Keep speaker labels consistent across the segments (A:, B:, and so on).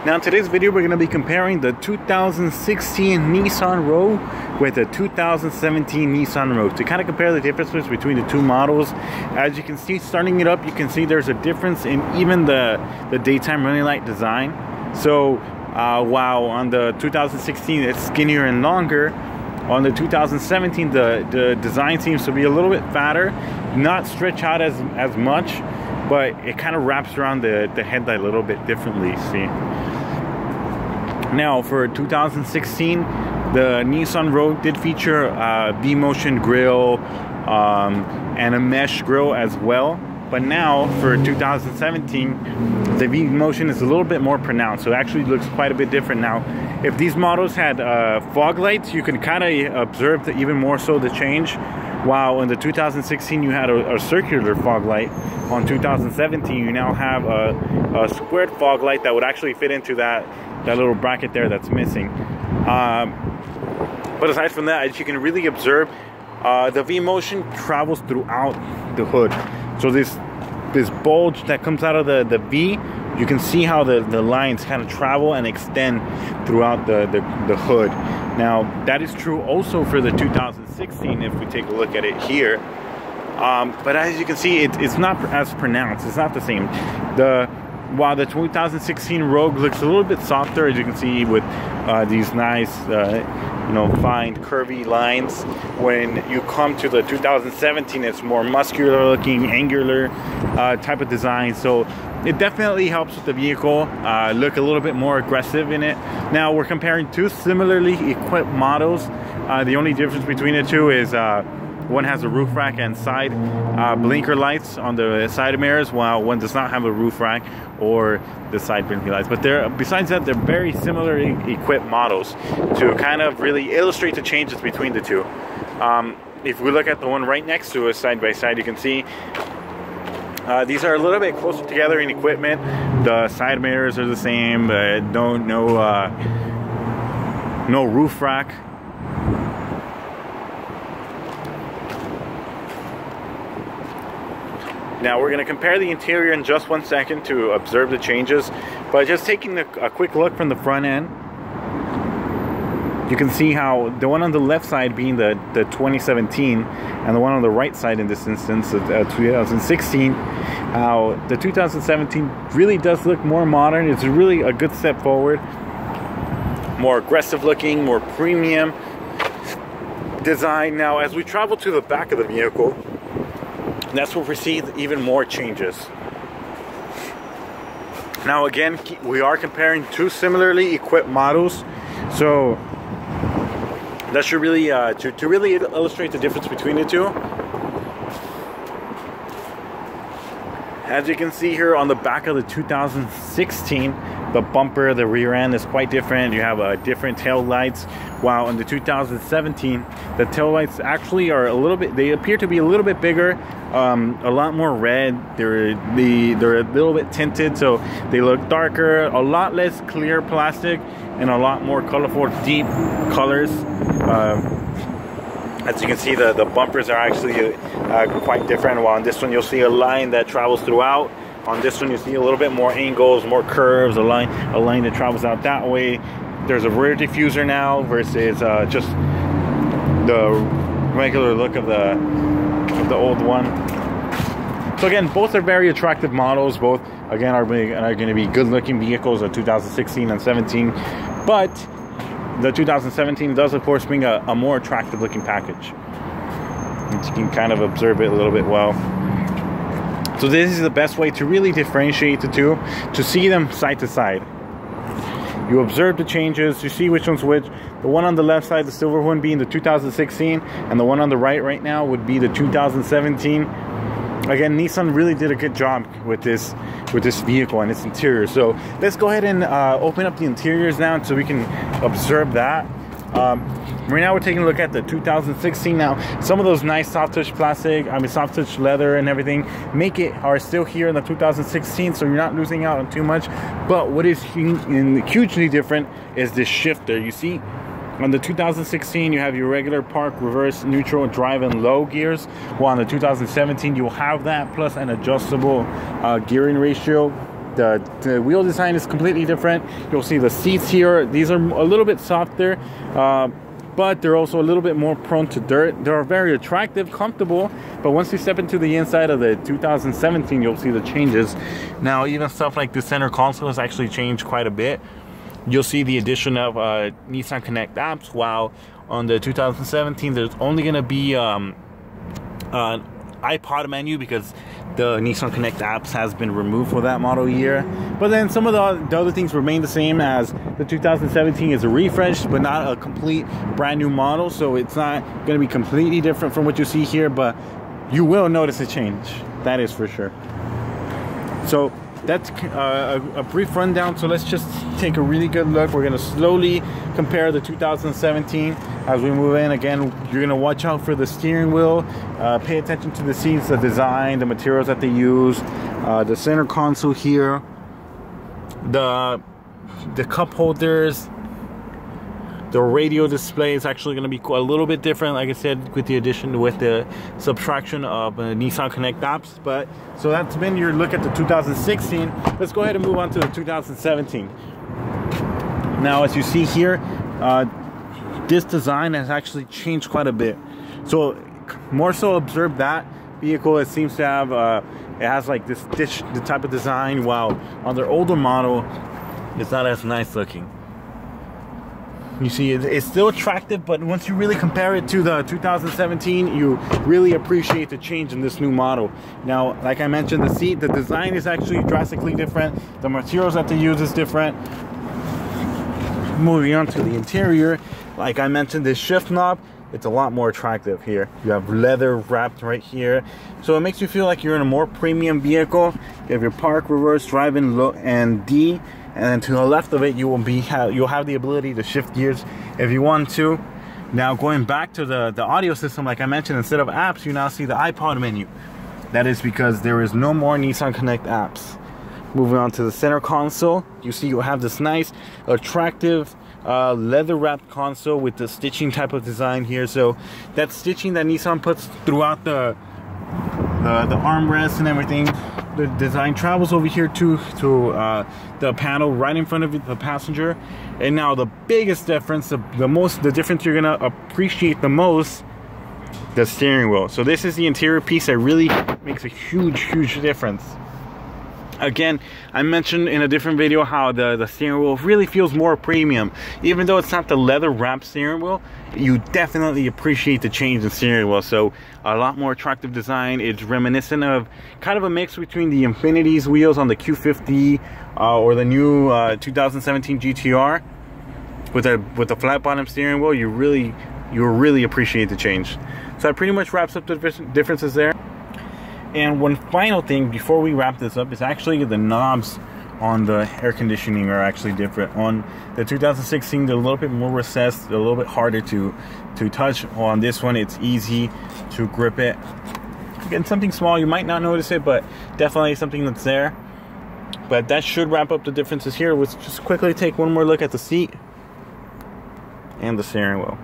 A: Now in today's video we're going to be comparing the 2016 Nissan Rogue with the 2017 Nissan Rogue to kind of compare the differences between the two models. As you can see, starting it up, you can see there's a difference in even the daytime running light design. So while on the 2016 it's skinnier and longer, on the 2017 the design seems to be a little bit fatter, not stretch out as much, but it kind of wraps around the headlight a little bit differently, see. Now for 2016, the Nissan Rogue did feature a V-Motion grille and a mesh grille as well. But now for 2017, the V-Motion is a little bit more pronounced, so it actually looks quite a bit different now. If these models had fog lights, you can kind of observe even more so the change. While in the 2016 you had a circular fog light, on 2017 you now have a squared fog light that would actually fit into that little bracket there that's missing. But aside from that, as you can really observe, the V-Motion travels throughout the hood. So this bulge that comes out of the V, you can see how the lines kind of travel and extend throughout the hood. Now that is true also for the 2016 if we take a look at it here. But as you can see, it's not as pronounced. It's not the same. While the 2016 Rogue looks a little bit softer, as you can see, with these nice, fine curvy lines, when you come to the 2017, it's more muscular looking, angular type of design. So it definitely helps with the vehicle look a little bit more aggressive in it. Now we're comparing two similarly equipped models. The only difference between the two is one has a roof rack and side blinker lights on the side mirrors, while one does not have a roof rack or the side blinker lights. But besides that, they're very similarly equipped models to kind of really illustrate the changes between the two. If we look at the one right next to us side by side, you can see these are a little bit closer together in equipment. The side mirrors are the same, no roof rack. Now we're going to compare the interior in just 1 second to observe the changes, but just taking a quick look from the front end, you can see how the one on the left side being the 2017 and the one on the right side in this instance, the 2016, how the 2017 really does look more modern. It's really a good step forward, more aggressive looking, more premium design. Now as we travel to the back of the vehicle, that's where we see even more changes. Now again, we are comparing two similarly equipped models, so that should really to really illustrate the difference between the two. As you can see here on the back of the 2016, the bumper, the rear end is quite different. You have different tail lights, while in the 2017, the tail lights actually are they appear to be a little bit bigger, a lot more red. They're a little bit tinted, so they look darker, a lot less clear plastic, and a lot more colorful, deep colors. As you can see, the bumpers are actually quite different. While on this one, you'll see a line that travels throughout. On this one, you see a little bit more angles, more curves, a line that travels out that way. There's a rear diffuser now versus just the regular look of the old one. So again, both are very attractive models. Both again are going to be good-looking vehicles of 2016 and 17, but the 2017 does, of course, bring a more attractive-looking package. And you can kind of observe it a little bit well. So this is the best way to really differentiate the two, to see them side to side. You observe the changes, you see which one's which. The one on the left side, the silver one, being the 2016, and the one on the right now would be the 2017. Again, Nissan really did a good job with this vehicle and its interior. So let's go ahead and open up the interiors now so we can observe that. Right now we're taking a look at the 2016. Now some of those nice soft touch plastic, soft touch leather and everything are still here in the 2016, so you're not losing out on too much. But what is hugely different is this shifter. You see, on the 2016 you have your regular park, reverse, neutral, drive, and low gears, while on the 2017 you'll have that plus an adjustable gearing ratio. The wheel design is completely different. You'll see the seats here. These are a little bit softer, but they're also a little bit more prone to dirt. They're very attractive, comfortable, but once you step into the inside of the 2017, you'll see the changes. Now, even stuff like the center console has actually changed quite a bit. You'll see the addition of Nissan Connect apps, while on the 2017, there's only going to be an iPod menu because the Nissan Connect apps has been removed for that model year. But then some of the other things remain the same, as the 2017 is a refresh, but not a complete brand new model. So it's not going to be completely different from what you see here, but you will notice a change. That is for sure. So that's a brief rundown. So let's just take a really good look. We're going to slowly compare the 2017 as we move in. Again, you're going to watch out for the steering wheel, pay attention to the seats, the design, the materials that they use, the center console here, the cup holders. The radio display is actually going to be a little bit different, like I said, with the subtraction of Nissan Connect apps. But so that's been your look at the 2016. Let's go ahead and move on to the 2017. Now, as you see here, this design has actually changed quite a bit. So more so observe that vehicle. It seems to have it has like this the type of design, while on their older model it's not as nice looking. You see, it's still attractive, but once you really compare it to the 2017, you really appreciate the change in this new model. Now, like I mentioned, the design is actually drastically different. The materials that they use is different. Moving on to the interior, like I mentioned, this shift knob, it's a lot more attractive here. You have leather wrapped right here, so it makes you feel like you're in a more premium vehicle. You have your park, reverse, drive in, and D. And then to the left of it, you'll have the ability to shift gears if you want to. Now, going back to the audio system, like I mentioned, instead of apps, you now see the iPod menu. That is because there is no more Nissan Connect apps. Moving on to the center console, you see you have this nice, attractive, leather-wrapped console with the stitching type of design here. So that stitching that Nissan puts throughout the armrests and everything, the design travels over here to the panel right in front of the passenger. And now the biggest difference, the difference you're gonna appreciate the most, the steering wheel. So this is the interior piece that really makes a huge difference. Again, I mentioned in a different video how the steering wheel really feels more premium. Even though it's not the leather wrapped steering wheel, you definitely appreciate the change in steering wheel. So a lot more attractive design. It's reminiscent of kind of a mix between the Infinity's wheels on the Q50 or the new 2017 GTR with a flat bottom steering wheel. You really appreciate the change. So that pretty much wraps up the differences there. And one final thing before we wrap this up is actually the knobs on the air conditioning are actually different. On the 2016, they're a little bit more recessed, they're a little bit harder to touch. On this one, it's easy to grip it. Again, something small, you might not notice it, but definitely something that's there. But that should wrap up the differences here. Let's just quickly take one more look at the seat and the steering wheel.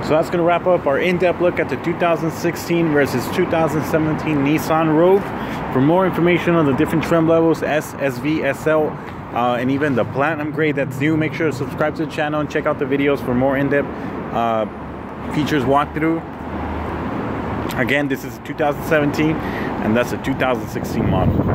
A: So that's going to wrap up our in-depth look at the 2016 versus 2017 Nissan Rogue. For more information on the different trim levels, S, SV, SL, and even the Platinum grade that's new, make sure to subscribe to the channel and check out the videos for more in-depth features walkthrough. Again, this is 2017, and that's a 2016 model.